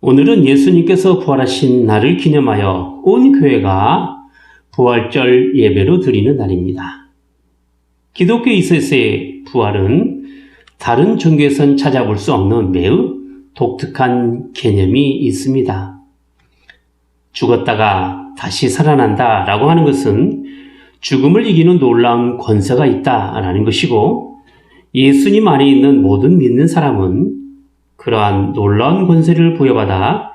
오늘은 예수님께서 부활하신 날을 기념하여 온 교회가 부활절 예배로 드리는 날입니다. 기독교 이세세의 부활은 다른 종교에선 찾아볼 수 없는 매우 독특한 개념이 있습니다. 죽었다가 다시 살아난다 라고 하는 것은 죽음을 이기는 놀라운 권세가 있다라는 것이고, 예수님 안에 있는 모든 믿는 사람은 그러한 놀라운 권세를 부여받아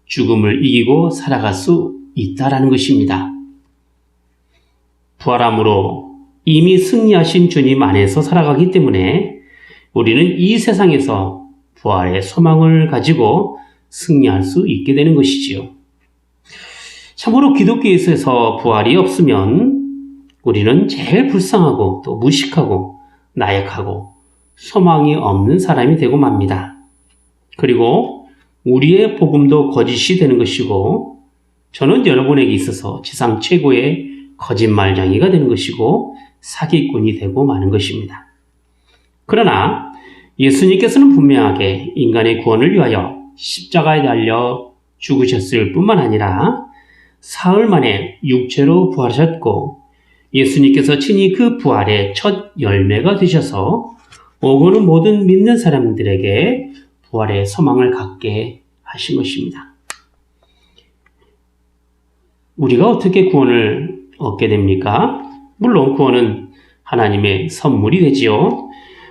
죽음을 이기고 살아갈 수 있다라는 것입니다. 부활함으로 이미 승리하신 주님 안에서 살아가기 때문에 우리는 이 세상에서 부활의 소망을 가지고 승리할 수 있게 되는 것이지요. 참고로 기독교에서 부활이 없으면 우리는 제일 불쌍하고 또 무식하고 나약하고 소망이 없는 사람이 되고 맙니다. 그리고 우리의 복음도 거짓이 되는 것이고, 저는 여러분에게 있어서 지상 최고의 거짓말쟁이가 되는 것이고 사기꾼이 되고 마는 것입니다. 그러나 예수님께서는 분명하게 인간의 구원을 위하여 십자가에 달려 죽으셨을 뿐만 아니라 사흘 만에 육체로 부활하셨고, 예수님께서 친히 그 부활의 첫 열매가 되셔서 오고는 모든 믿는 사람들에게 부활의 소망을 갖게 하신 것입니다. 우리가 어떻게 구원을 얻게 됩니까? 물론 구원은 하나님의 선물이 되지요.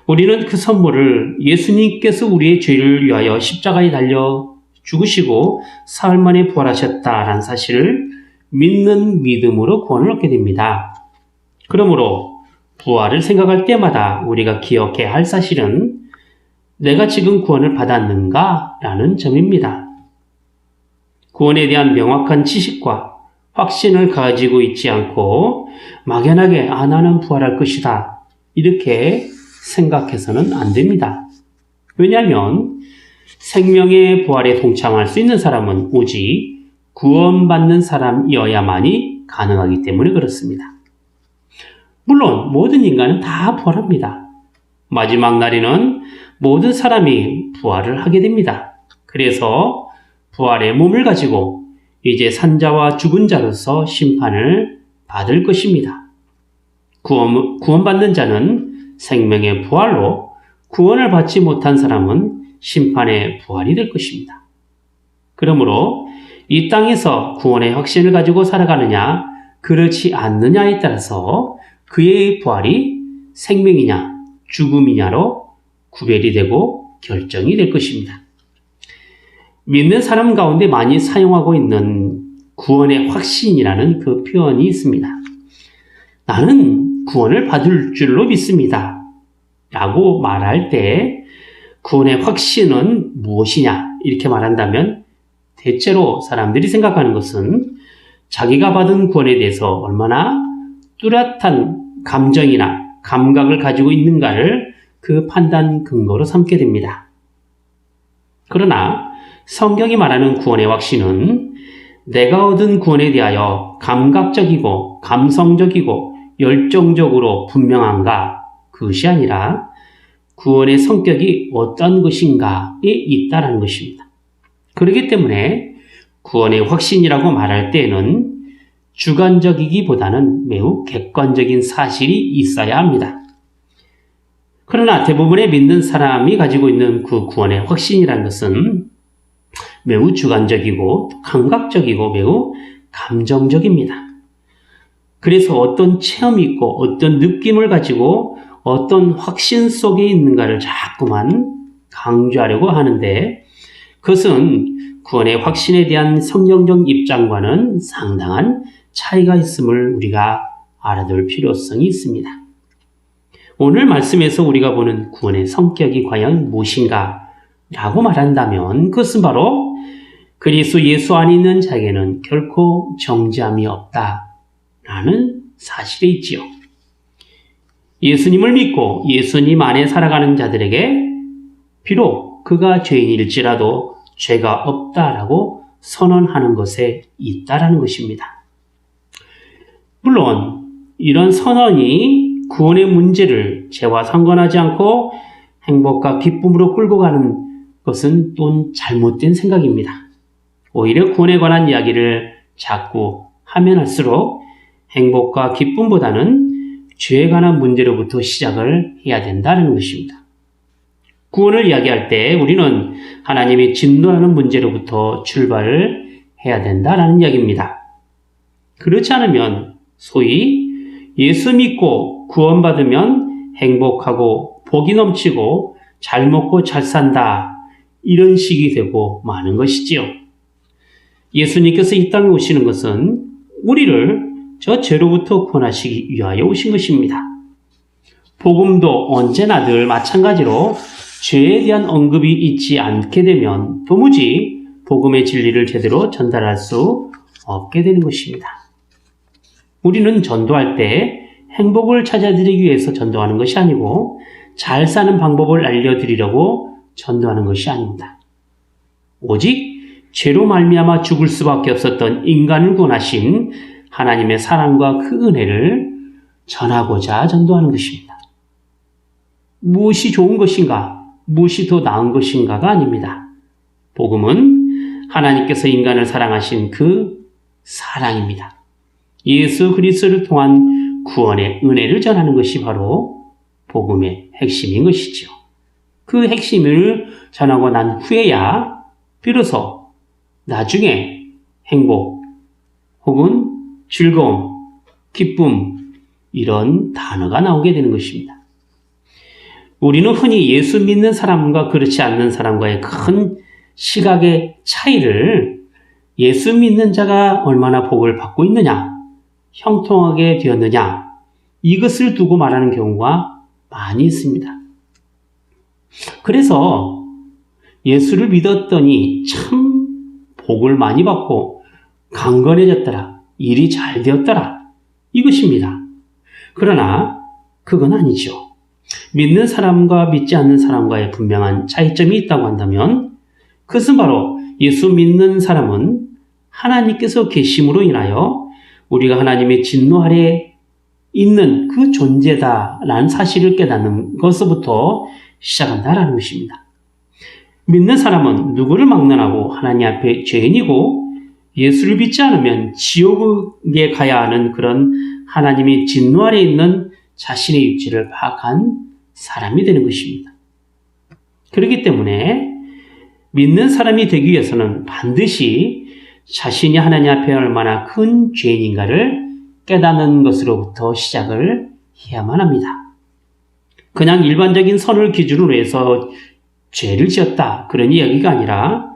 우리는 그 선물을 예수님께서 우리의 죄를 위하여 십자가에 달려 죽으시고 사흘 만에 부활하셨다라는 사실을 믿는 믿음으로 구원을 얻게 됩니다. 그러므로 부활을 생각할 때마다 우리가 기억해야 할 사실은 내가 지금 구원을 받았는가? 라는 점입니다. 구원에 대한 명확한 지식과 확신을 가지고 있지 않고 막연하게 나는 부활할 것이다 이렇게 생각해서는 안 됩니다. 왜냐하면 생명의 부활에 동참할 수 있는 사람은 오직 구원받는 사람이어야만이 가능하기 때문에 그렇습니다. 물론 모든 인간은 다 부활합니다. 마지막 날에는 모든 사람이 부활을 하게 됩니다. 그래서 부활의 몸을 가지고 이제 산자와 죽은 자로서 심판을 받을 것입니다. 구원받는 자는 생명의 부활로, 구원을 받지 못한 사람은 심판의 부활이 될 것입니다. 그러므로 이 땅에서 구원의 확신을 가지고 살아가느냐 그렇지 않느냐에 따라서 그의 부활이 생명이냐 죽음이냐로 구별이 되고 결정이 될 것입니다. 믿는 사람 가운데 많이 사용하고 있는 구원의 확신이라는 그 표현이 있습니다. 나는 구원을 받을 줄로 믿습니다 라고 말할 때 구원의 확신은 무엇이냐 이렇게 말한다면 대체로 사람들이 생각하는 것은 자기가 받은 구원에 대해서 얼마나 뚜렷한 감정이나 감각을 가지고 있는가를 그 판단 근거로 삼게 됩니다. 그러나 성경이 말하는 구원의 확신은 내가 얻은 구원에 대하여 감각적이고 감성적이고 열정적으로 분명한가 그것이 아니라 구원의 성격이 어떤 것인가에 있다는 것입니다. 그렇기 때문에 구원의 확신이라고 말할 때에는 주관적이기보다는 매우 객관적인 사실이 있어야 합니다. 그러나 대부분의 믿는 사람이 가지고 있는 그 구원의 확신이라는 것은 매우 주관적이고 감각적이고 매우 감정적입니다. 그래서 어떤 체험이 있고 어떤 느낌을 가지고 어떤 확신 속에 있는가를 자꾸만 강조하려고 하는데, 그것은 구원의 확신에 대한 성경적 입장과는 상당한 차이가 있음을 우리가 알아둘 필요성이 있습니다. 오늘 말씀에서 우리가 보는 구원의 성격이 과연 무엇인가 라고 말한다면 그것은 바로 그리스도 예수 안에 있는 자에게는 결코 정죄함이 없다라는 사실이 있지요. 예수님을 믿고 예수님 안에 살아가는 자들에게 비록 그가 죄인일지라도 죄가 없다라고 선언하는 것에 있다라는 것입니다. 물론 이런 선언이 구원의 문제를 죄와 상관하지 않고 행복과 기쁨으로 끌고 가는 그것은 또 잘못된 생각입니다. 오히려 구원에 관한 이야기를 자꾸 하면 할수록 행복과 기쁨보다는 죄에 관한 문제로부터 시작을 해야 된다는 것입니다. 구원을 이야기할 때 우리는 하나님이 진노하는 문제로부터 출발을 해야 된다는 이야기입니다. 그렇지 않으면 소위 예수 믿고 구원받으면 행복하고 복이 넘치고 잘 먹고 잘 산다, 이런 식이 되고 마는 것이지요. 예수님께서 이 땅에 오시는 것은 우리를 저 죄로부터 구원하시기 위하여 오신 것입니다. 복음도 언제나 늘 마찬가지로 죄에 대한 언급이 있지 않게 되면 도무지 복음의 진리를 제대로 전달할 수 없게 되는 것입니다. 우리는 전도할 때 행복을 찾아드리기 위해서 전도하는 것이 아니고 잘 사는 방법을 알려드리려고 전도하는 것이 아닙니다. 오직 죄로 말미암아 죽을 수밖에 없었던 인간을 구원하신 하나님의 사랑과 그 은혜를 전하고자 전도하는 것입니다. 무엇이 좋은 것인가, 무엇이 더 나은 것인가가 아닙니다. 복음은 하나님께서 인간을 사랑하신 그 사랑입니다. 예수 그리스도를 통한 구원의 은혜를 전하는 것이 바로 복음의 핵심인 것이죠. 그 핵심을 전하고 난 후에야 비로소 나중에 행복 혹은 즐거움, 기쁨, 이런 단어가 나오게 되는 것입니다. 우리는 흔히 예수 믿는 사람과 그렇지 않는 사람과의 큰 시각의 차이를 예수 믿는 자가 얼마나 복을 받고 있느냐, 형통하게 되었느냐, 이것을 두고 말하는 경우가 많이 있습니다. 그래서 예수를 믿었더니 참 복을 많이 받고 강건해졌더라, 일이 잘 되었더라, 이것입니다. 그러나 그건 아니죠. 믿는 사람과 믿지 않는 사람과의 분명한 차이점이 있다고 한다면 그것은 바로 예수 믿는 사람은 하나님께서 계심으로 인하여 우리가 하나님의 진노 아래 있는 그 존재다라는 사실을 깨닫는 것부터 시작한다라는 것입니다. 믿는 사람은 누구를 막론하고 하나님 앞에 죄인이고 예수를 믿지 않으면 지옥에 가야 하는 그런 하나님의 진노 아래 있는 자신의 위치를 파악한 사람이 되는 것입니다. 그렇기 때문에 믿는 사람이 되기 위해서는 반드시 자신이 하나님 앞에 얼마나 큰 죄인인가를 깨닫는 것으로부터 시작을 해야만 합니다. 그냥 일반적인 선을 기준으로 해서 죄를 지었다, 그런 이야기가 아니라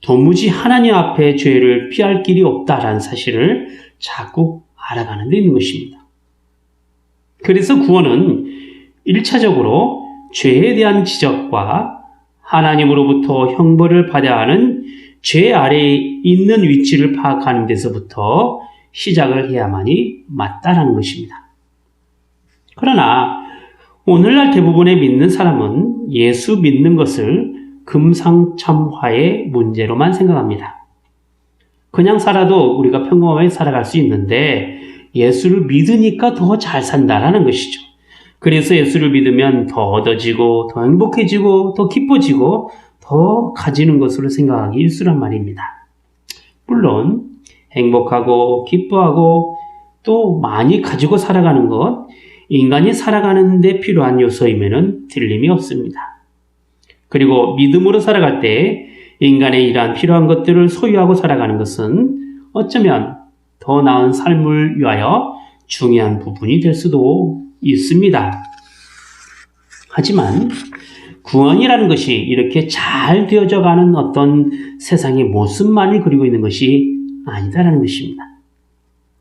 도무지 하나님 앞에 죄를 피할 길이 없다라는 사실을 자꾸 알아가는 데 있는 것입니다. 그래서 구원은 1차적으로 죄에 대한 지적과 하나님으로부터 형벌을 받아야 하는 죄 아래에 있는 위치를 파악하는 데서부터 시작을 해야만이 맞다라는 것입니다. 그러나 오늘날 대부분의 믿는 사람은 예수 믿는 것을 금상첨화의 문제로만 생각합니다. 그냥 살아도 우리가 평범하게 살아갈 수 있는데 예수를 믿으니까 더 잘 산다라는 것이죠. 그래서 예수를 믿으면 더 얻어지고 더 행복해지고 더 기뻐지고 더 가지는 것으로 생각하기 일쑤란 말입니다. 물론 행복하고 기뻐하고 또 많이 가지고 살아가는 것, 인간이 살아가는 데 필요한 요소임에는 틀림이 없습니다. 그리고 믿음으로 살아갈 때 인간의 이러한 필요한 것들을 소유하고 살아가는 것은 어쩌면 더 나은 삶을 위하여 중요한 부분이 될 수도 있습니다. 하지만 구원이라는 것이 이렇게 잘 되어져 가는 어떤 세상의 모습만을 그리고 있는 것이 아니다라는 것입니다.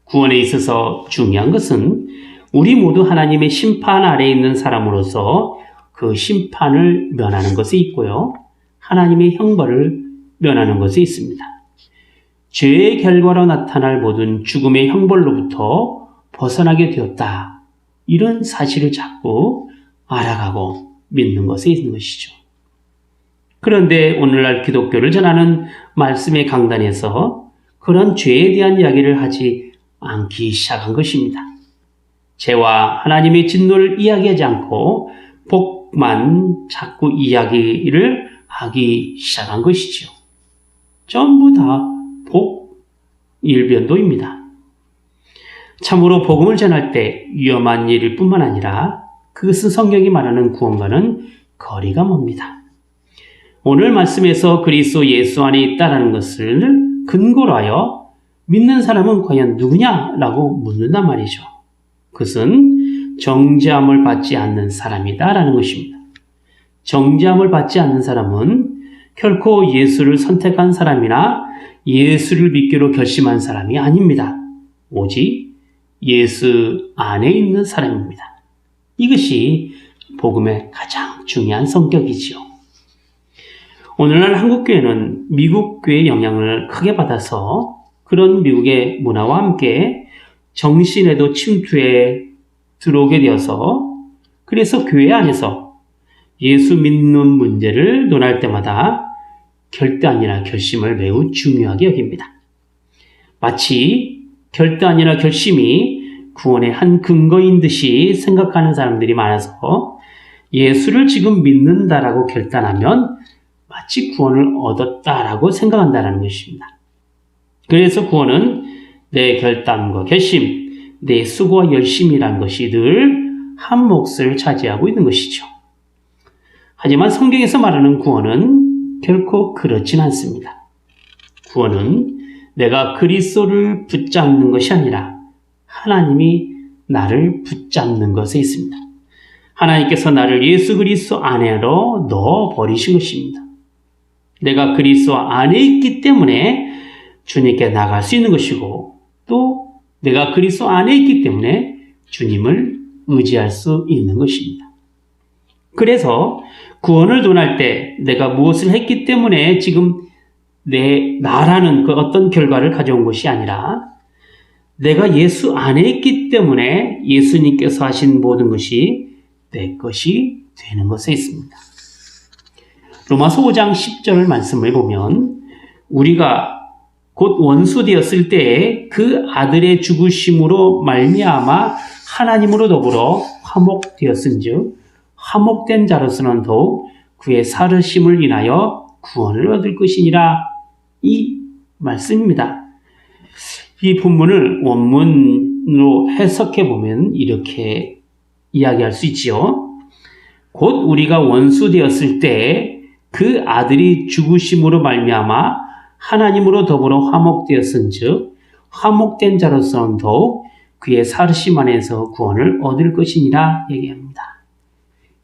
구원에 있어서 중요한 것은 우리 모두 하나님의 심판 아래에 있는 사람으로서 그 심판을 면하는 것이 있고요, 하나님의 형벌을 면하는 것이 있습니다. 죄의 결과로 나타날 모든 죽음의 형벌로부터 벗어나게 되었다, 이런 사실을 자꾸 알아가고 믿는 것에 있는 것이죠. 그런데 오늘날 기독교를 전하는 말씀의 강단에서 그런 죄에 대한 이야기를 하지 않기 시작한 것입니다. 죄와 하나님의 진노를 이야기하지 않고 복만 자꾸 이야기를 하기 시작한 것이지요. 전부 다 복일변도입니다. 참으로 복음을 전할 때 위험한 일일 뿐만 아니라 그것은 성경이 말하는 구원과는 거리가 멉니다. 오늘 말씀에서 그리스도 예수 안에 있다라는 것을 근거로 하여 믿는 사람은 과연 누구냐라고 묻는단 말이죠. 그것은 정죄함을 받지 않는 사람이다라는 것입니다. 정죄함을 받지 않는 사람은 결코 예수를 선택한 사람이나 예수를 믿기로 결심한 사람이 아닙니다. 오직 예수 안에 있는 사람입니다. 이것이 복음의 가장 중요한 성격이지요. 오늘날 한국교회는 미국교회의 영향을 크게 받아서 그런 미국의 문화와 함께 정신에도 침투해 들어오게 되어서 그래서 교회 안에서 예수 믿는 문제를 논할 때마다 결단이나 결심을 매우 중요하게 여깁니다. 마치 결단이나 결심이 구원의 한 근거인 듯이 생각하는 사람들이 많아서 예수를 지금 믿는다라고 결단하면 마치 구원을 얻었다라고 생각한다는 것입니다. 그래서 구원은 내 결단과 결심, 내 수고와 열심이라는 것이 늘 한 몫을 차지하고 있는 것이죠. 하지만 성경에서 말하는 구원은 결코 그렇진 않습니다. 구원은 내가 그리스도를 붙잡는 것이 아니라 하나님이 나를 붙잡는 것에 있습니다. 하나님께서 나를 예수 그리스도 안으로 넣어버리신 것입니다. 내가 그리스도 안에 있기 때문에 주님께 나갈 수 있는 것이고 또 내가 그리스도 안에 있기 때문에 주님을 의지할 수 있는 것입니다. 그래서 구원을 논할 때 내가 무엇을 했기 때문에 지금 나라는 그 어떤 결과를 가져온 것이 아니라 내가 예수 안에 있기 때문에 예수님께서 하신 모든 것이 내 것이 되는 것에 있습니다. 로마서 5장 10절 말씀을 보면 우리가 곧 원수 되었을 때에 그 아들의 죽으심으로 말미암아 하나님으로 더불어 화목되었은즉 화목된 자로서는 더욱 그의 살으심을 인하여 구원을 얻을 것이니라. 이 말씀입니다. 이 본문을 원문으로 해석해 보면 이렇게 이야기할 수 있지요. 곧 우리가 원수 되었을 때 그 아들이 죽으심으로 말미암아 하나님으로 더불어 화목되었은즉 화목된 자로서는 더욱 그의 살으심 안에서 구원을 얻을 것이니라 얘기합니다.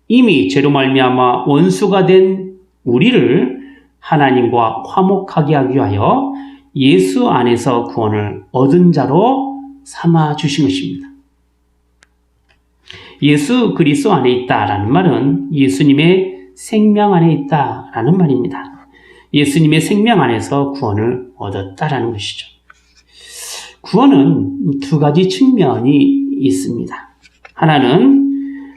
이미 죄로 말미암아 원수가 된 우리를 하나님과 화목하게 하기 위하여 예수 안에서 구원을 얻은 자로 삼아 주신 것입니다. 예수 그리스도 안에 있다라는 말은 예수님의 생명 안에 있다라는 말입니다. 예수님의 생명 안에서 구원을 얻었다라는 것이죠. 구원은 두 가지 측면이 있습니다. 하나는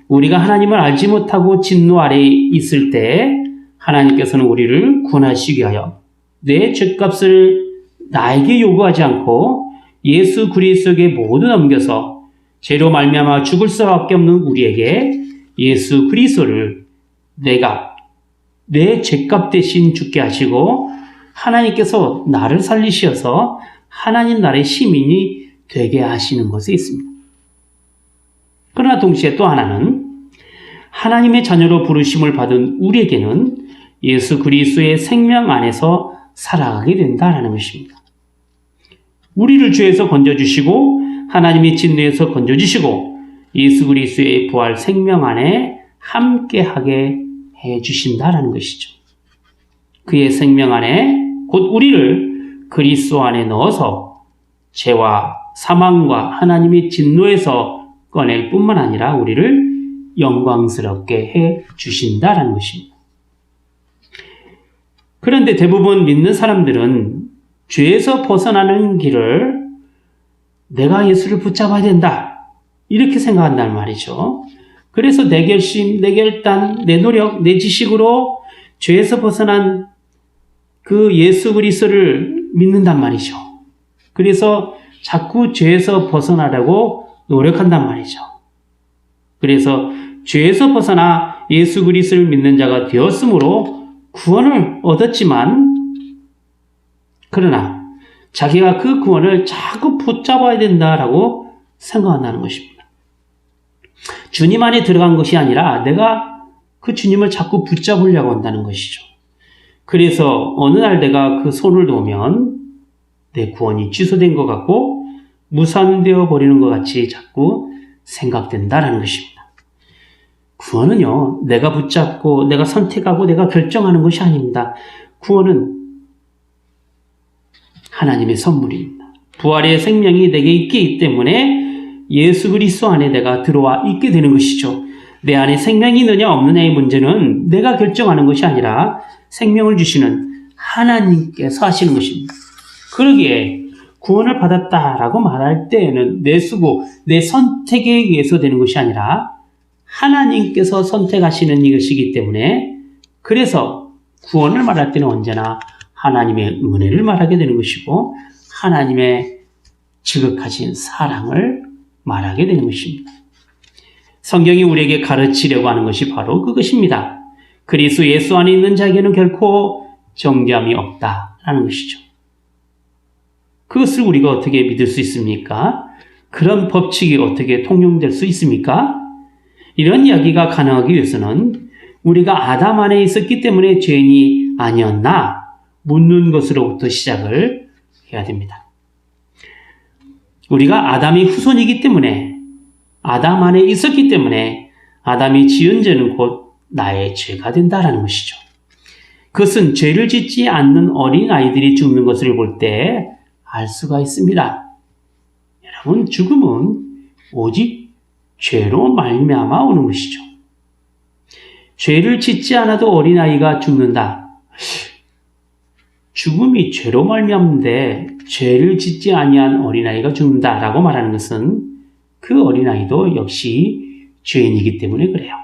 우리가 하나님을 알지 못하고 진노 아래에 있을 때 하나님께서는 우리를 구원하시기 위하여 내 죄값을 나에게 요구하지 않고 예수 그리스도에게 모두 넘겨서 죄로 말미암아 죽을 수밖에 없는 우리에게 예수 그리스도를 내 죄값 대신 죽게 하시고 하나님께서 나를 살리셔서 하나님 나라의 시민이 되게 하시는 것에 있습니다. 그러나 동시에 또 하나는 하나님의 자녀로 부르심을 받은 우리에게는 예수 그리스도의 생명 안에서 살아가게 된다는 것입니다. 우리를 죄에서 건져주시고 하나님의 진노에서 건져주시고 예수 그리스도의 부활 생명 안에 함께하게 해주신다는 것이죠. 그의 생명 안에 곧 우리를 그리스도 안에 넣어서 죄와 사망과 하나님의 진노에서 꺼낼 뿐만 아니라 우리를 영광스럽게 해주신다는 것입니다. 그런데 대부분 믿는 사람들은 죄에서 벗어나는 길을 내가 예수를 붙잡아야 된다 이렇게 생각한단 말이죠. 그래서 내 결심, 내 결단, 내 노력, 내 지식으로 죄에서 벗어난 그 예수 그리스도를 믿는단 말이죠. 그래서 자꾸 죄에서 벗어나려고 노력한단 말이죠. 그래서 죄에서 벗어나 예수 그리스도를 믿는 자가 되었으므로 구원을 얻었지만 그러나 자기가 그 구원을 자꾸 붙잡아야 된다라고 생각한다는 것입니다. 주님 안에 들어간 것이 아니라 내가 그 주님을 자꾸 붙잡으려고 한다는 것이죠. 그래서 어느 날 내가 그 손을 놓으면 내 구원이 취소된 것 같고 무산되어 버리는 것 같이 자꾸 생각된다라는 것입니다. 구원은요, 내가 붙잡고 내가 선택하고 내가 결정하는 것이 아닙니다. 구원은 하나님의 선물입니다. 부활의 생명이 내게 있기 때문에 예수 그리스도 안에 내가 들어와 있게 되는 것이죠. 내 안에 생명이 있느냐 없느냐의 문제는 내가 결정하는 것이 아니라 생명을 주시는 하나님께서 하시는 것입니다. 그러기에 구원을 받았다라고 말할 때에는 내 수고, 내 선택에 의해서 되는 것이 아니라 하나님께서 선택하시는 이것이기 때문에 그래서 구원을 말할 때는 언제나 하나님의 은혜를 말하게 되는 것이고 하나님의 지극하신 사랑을 말하게 되는 것입니다. 성경이 우리에게 가르치려고 하는 것이 바로 그것입니다. 그리스도 예수 안에 있는 자에게는 결코 정죄함이 없다라는 것이죠. 그것을 우리가 어떻게 믿을 수 있습니까? 그런 법칙이 어떻게 통용될 수 있습니까? 이런 이야기가 가능하기 위해서는 우리가 아담 안에 있었기 때문에 죄인이 아니었나 묻는 것으로부터 시작을 해야 됩니다. 우리가 아담의 후손이기 때문에 아담 안에 있었기 때문에 아담이 지은 죄는 곧 나의 죄가 된다라는 것이죠. 그것은 죄를 짓지 않는 어린 아이들이 죽는 것을 볼 때 알 수가 있습니다. 여러분, 죽음은 오직 죄로 말미암아 오는 것이죠. 죄를 짓지 않아도 어린아이가 죽는다. 죽음이 죄로 말미암는데 죄를 짓지 아니한 어린아이가 죽는다라고 말하는 것은 그 어린아이도 역시 죄인이기 때문에 그래요.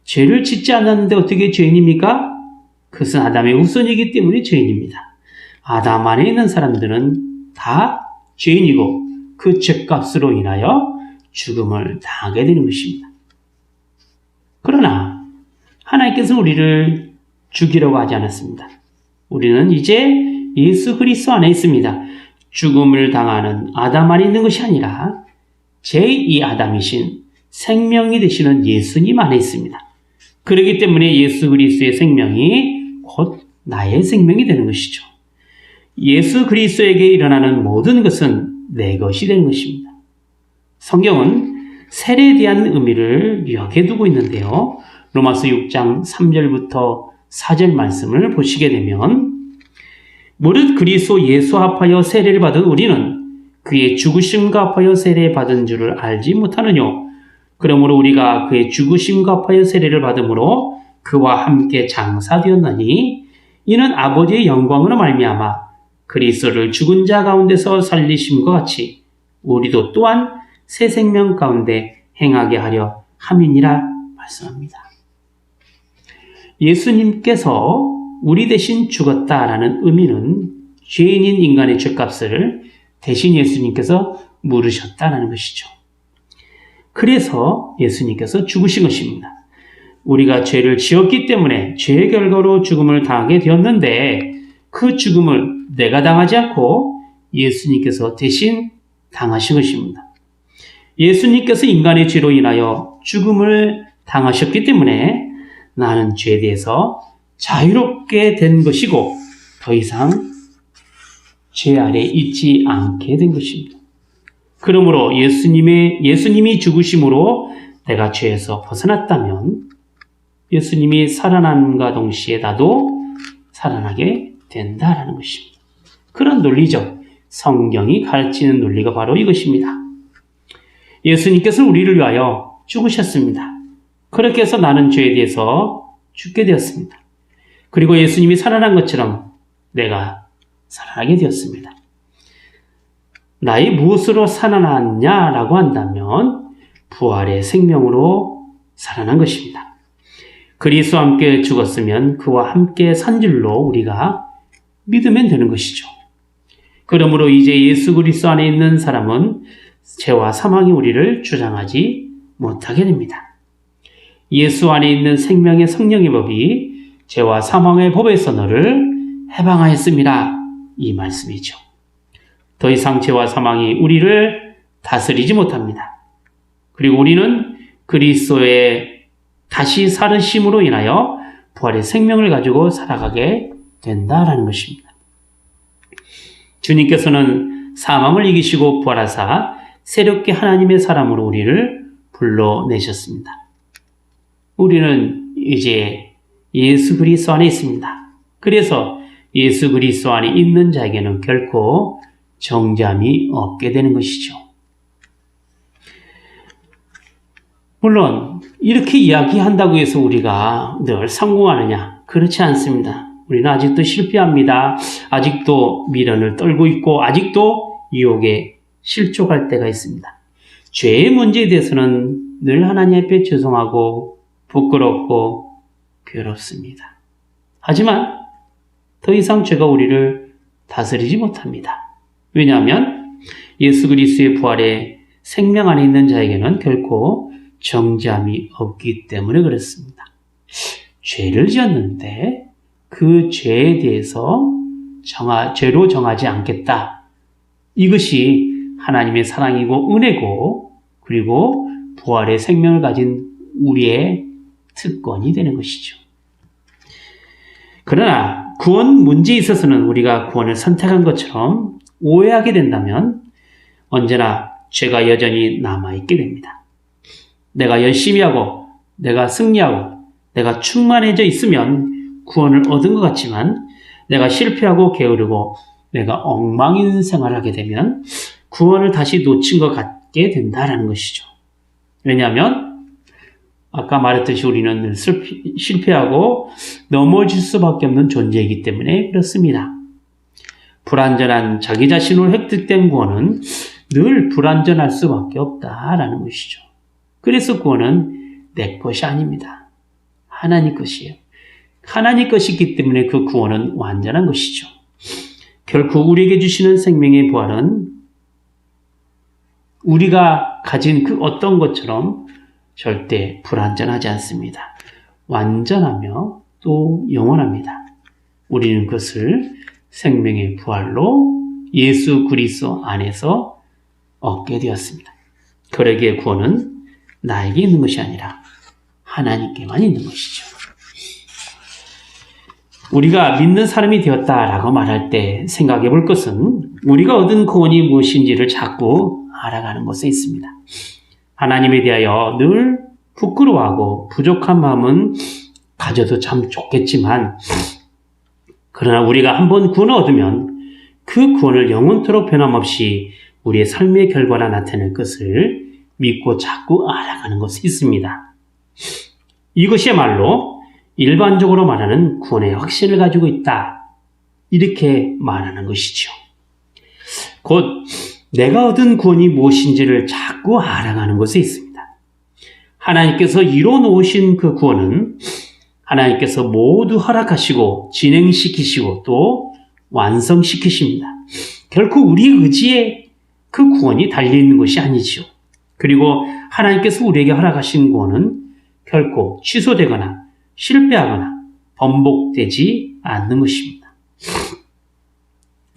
죄를 짓지 않았는데 어떻게 죄인입니까? 그것은 아담의 후손이기 때문에 죄인입니다. 아담 안에 있는 사람들은 다 죄인이고 그 죄값으로 인하여 죽음을 당하게 되는 것입니다. 그러나 하나님께서 우리를 죽이려고 하지 않았습니다. 우리는 이제 예수 그리스도 안에 있습니다. 죽음을 당하는 아담 안에 있는 것이 아니라 제2 아담이신 생명이 되시는 예수님 안에 있습니다. 그렇기 때문에 예수 그리스도의 생명이 곧 나의 생명이 되는 것이죠. 예수 그리스도에게 일어나는 모든 것은 내 것이 되는 것입니다. 성경은 세례에 대한 의미를 여기에 두고 있는데요. 로마서 6장 3절부터 4절 말씀을 보시게 되면 무릇 그리스도 예수 합하여 세례를 받은 우리는 그의 죽으심과 합하여 세례 받은 줄을 알지 못하느냐. 그러므로 우리가 그의 죽으심과 합하여 세례를 받음으로 그와 함께 장사되었나니 이는 아버지의 영광으로 말미암아 그리스도를 죽은 자 가운데서 살리심과 같이 우리도 또한 새 생명 가운데 행하게 하려 함이니라 말씀합니다. 예수님께서 우리 대신 죽었다라는 의미는 죄인인 인간의 죄값을 대신 예수님께서 물으셨다는 것이죠. 그래서 예수님께서 죽으신 것입니다. 우리가 죄를 지었기 때문에 죄의 결과로 죽음을 당하게 되었는데 그 죽음을 내가 당하지 않고 예수님께서 대신 당하신 것입니다. 예수님께서 인간의 죄로 인하여 죽음을 당하셨기 때문에 나는 죄에 대해서 자유롭게 된 것이고 더 이상 죄 아래 있지 않게 된 것입니다. 그러므로 예수님이 죽으심으로 내가 죄에서 벗어났다면 예수님이 살아남과 동시에 나도 살아나게 된다라는 것입니다. 그런 논리죠. 성경이 가르치는 논리가 바로 이것입니다. 예수님께서 우리를 위하여 죽으셨습니다. 그렇게 해서 나는 죄에 대해서 죽게 되었습니다. 그리고 예수님이 살아난 것처럼 내가 살아나게 되었습니다. 나의 무엇으로 살아났냐라고 한다면 부활의 생명으로 살아난 것입니다. 그리스도와 함께 죽었으면 그와 함께 산 줄로 우리가 믿으면 되는 것이죠. 그러므로 이제 예수 그리스도 안에 있는 사람은 죄와 사망이 우리를 주장하지 못하게 됩니다. 예수 안에 있는 생명의 성령의 법이 죄와 사망의 법에서 너를 해방하였습니다. 이 말씀이죠. 더 이상 죄와 사망이 우리를 다스리지 못합니다. 그리고 우리는 그리스도의 다시 살으심으로 인하여 부활의 생명을 가지고 살아가게 된다라는 것입니다. 주님께서는 사망을 이기시고 부활하사 새롭게 하나님의 사람으로 우리를 불러내셨습니다. 우리는 이제 예수 그리스도 안에 있습니다. 그래서 예수 그리스도 안에 있는 자에게는 결코 정죄함이 없게 되는 것이죠. 물론 이렇게 이야기한다고 해서 우리가 늘 성공하느냐? 그렇지 않습니다. 우리는 아직도 실패합니다. 아직도 미련을 떨고 있고 아직도 유혹에 실족할 때가 있습니다. 죄의 문제에 대해서는 늘 하나님 앞에 죄송하고 부끄럽고 괴롭습니다. 하지만 더 이상 죄가 우리를 다스리지 못합니다. 왜냐하면 예수 그리스도의 부활에 생명 안에 있는 자에게는 결코 정죄함이 없기 때문에 그렇습니다. 죄를 지었는데 그 죄에 대해서 죄로 정하지 않겠다. 이것이 하나님의 사랑이고 은혜고 그리고 부활의 생명을 가진 우리의 특권이 되는 것이죠. 그러나 구원 문제에 있어서는 우리가 구원을 선택한 것처럼 오해하게 된다면 언제나 죄가 여전히 남아있게 됩니다. 내가 열심히 하고 내가 승리하고 내가 충만해져 있으면 구원을 얻은 것 같지만 내가 실패하고 게으르고 내가 엉망인 생활을 하게 되면 구원을 다시 놓친 것 같게 된다는 것이죠. 왜냐하면 아까 말했듯이 우리는 늘 실패하고 넘어질 수밖에 없는 존재이기 때문에 그렇습니다. 불완전한 자기 자신으로 획득된 구원은 늘 불완전할 수밖에 없다라는 것이죠. 그래서 구원은 내 것이 아닙니다. 하나님 것이에요. 하나님 것이기 때문에 그 구원은 완전한 것이죠. 결코 우리에게 주시는 생명의 부활은 우리가 가진 그 어떤 것처럼 절대 불완전하지 않습니다. 완전하며 또 영원합니다. 우리는 그것을 생명의 부활로 예수 그리스도 안에서 얻게 되었습니다. 그러기에 구원은 나에게 있는 것이 아니라 하나님께만 있는 것이죠. 우리가 믿는 사람이 되었다라고 말할 때 생각해 볼 것은 우리가 얻은 구원이 무엇인지를 자꾸 알아가는 것에 있습니다. 하나님에 대하여 늘 부끄러워하고 부족한 마음은 가져도 참 좋겠지만 그러나 우리가 한번 구원을 얻으면 그 구원을 영원토록 변함없이 우리의 삶의 결과로 나타낼 것을 믿고 자꾸 알아가는 것이 있습니다. 이것이야말로 일반적으로 말하는 구원의 확신을 가지고 있다. 이렇게 말하는 것이죠. 곧 내가 얻은 구원이 무엇인지를 자꾸 알아가는 것에 있습니다. 하나님께서 이뤄 놓으신 그 구원은 하나님께서 모두 허락하시고 진행시키시고 또 완성시키십니다. 결코 우리 의지에 그 구원이 달려있는 것이 아니죠. 그리고 하나님께서 우리에게 허락하신 구원은 결코 취소되거나 실패하거나 번복되지 않는 것입니다.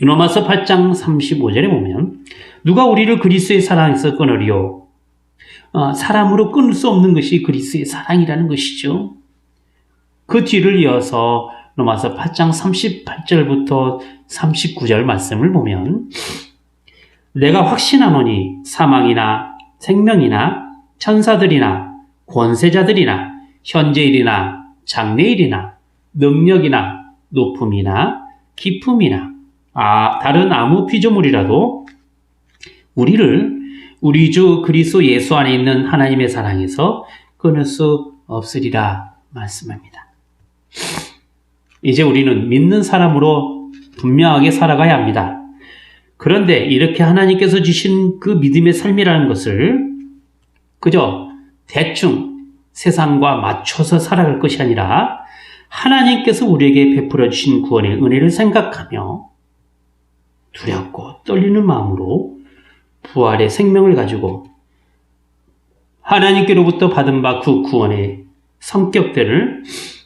로마서 8장 35절에 보면 누가 우리를 그리스도의 사랑에서 끊으리요? 사람으로 끊을 수 없는 것이 그리스도의 사랑이라는 것이죠. 그 뒤를 이어서 로마서 8장 38절부터 39절 말씀을 보면 내가 확신하노니 사망이나 생명이나 천사들이나 권세자들이나 현재일이나 장래일이나 능력이나 높음이나 깊음이나 다른 아무 피조물이라도 우리를 우리 주 그리스도 예수 안에 있는 하나님의 사랑에서 끊을 수 없으리라 말씀합니다. 이제 우리는 믿는 사람으로 분명하게 살아가야 합니다. 그런데 이렇게 하나님께서 주신 그 믿음의 삶이라는 것을 그저 대충 세상과 맞춰서 살아갈 것이 아니라 하나님께서 우리에게 베풀어 주신 구원의 은혜를 생각하며 두렵고 떨리는 마음으로 부활의 생명을 가지고 하나님께로부터 받은 바 그 구원의 성격들을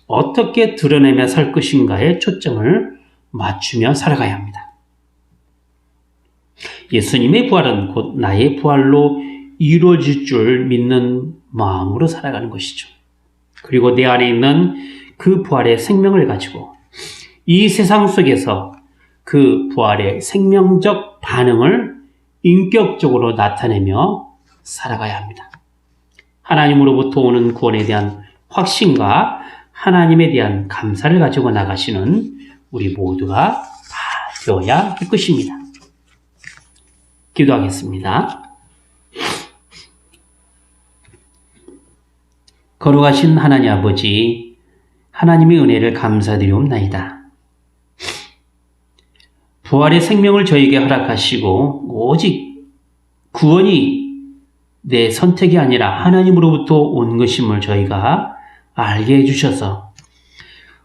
어떻게 드러내며 살 것인가에 초점을 맞추며 살아가야 합니다. 예수님의 부활은 곧 나의 부활로 이루어질 줄 믿는 마음으로 살아가는 것이죠. 그리고 내 안에 있는 그 부활의 생명을 가지고 이 세상 속에서 그 부활의 생명적 반응을 인격적으로 나타내며 살아가야 합니다. 하나님으로부터 오는 구원에 대한 확신과 하나님에 대한 감사를 가지고 나가시는 우리 모두가 다 되어야 할 것입니다. 기도하겠습니다. 거룩하신 하나님 아버지, 하나님의 은혜를 감사드리옵나이다. 부활의 생명을 저에게 허락하시고 오직 구원이 내 선택이 아니라 하나님으로부터 온 것임을 저희가 알게 해주셔서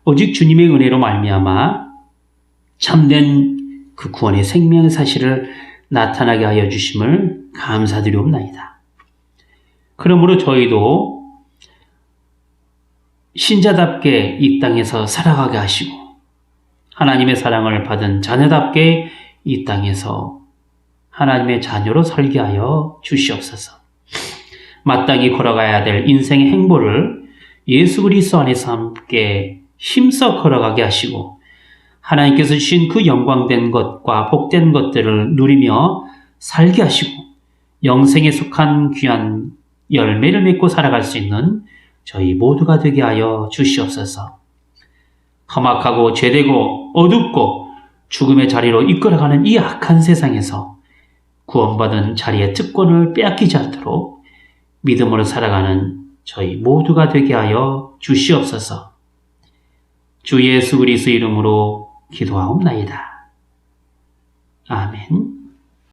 오직 주님의 은혜로 말미암아 참된 그 구원의 생명의 사실을 나타나게 하여 주심을 감사드리옵나이다. 그러므로 저희도 신자답게 이 땅에서 살아가게 하시고 하나님의 사랑을 받은 자녀답게 이 땅에서 하나님의 자녀로 살게 하여 주시옵소서. 마땅히 걸어가야 될 인생의 행보를 예수 그리스도 안에서 함께 힘써 걸어가게 하시고 하나님께서 주신 그 영광된 것과 복된 것들을 누리며 살게 하시고 영생에 속한 귀한 열매를 맺고 살아갈 수 있는 저희 모두가 되게 하여 주시옵소서. 험악하고 죄되고 어둡고 죽음의 자리로 이끌어가는 이 악한 세상에서 구원받은 자리의 특권을 빼앗기지 않도록 믿음으로 살아가는 저희 모두가 되게 하여 주시옵소서. 주 예수 그리스도 이름으로 기도하옵나이다. 아멘.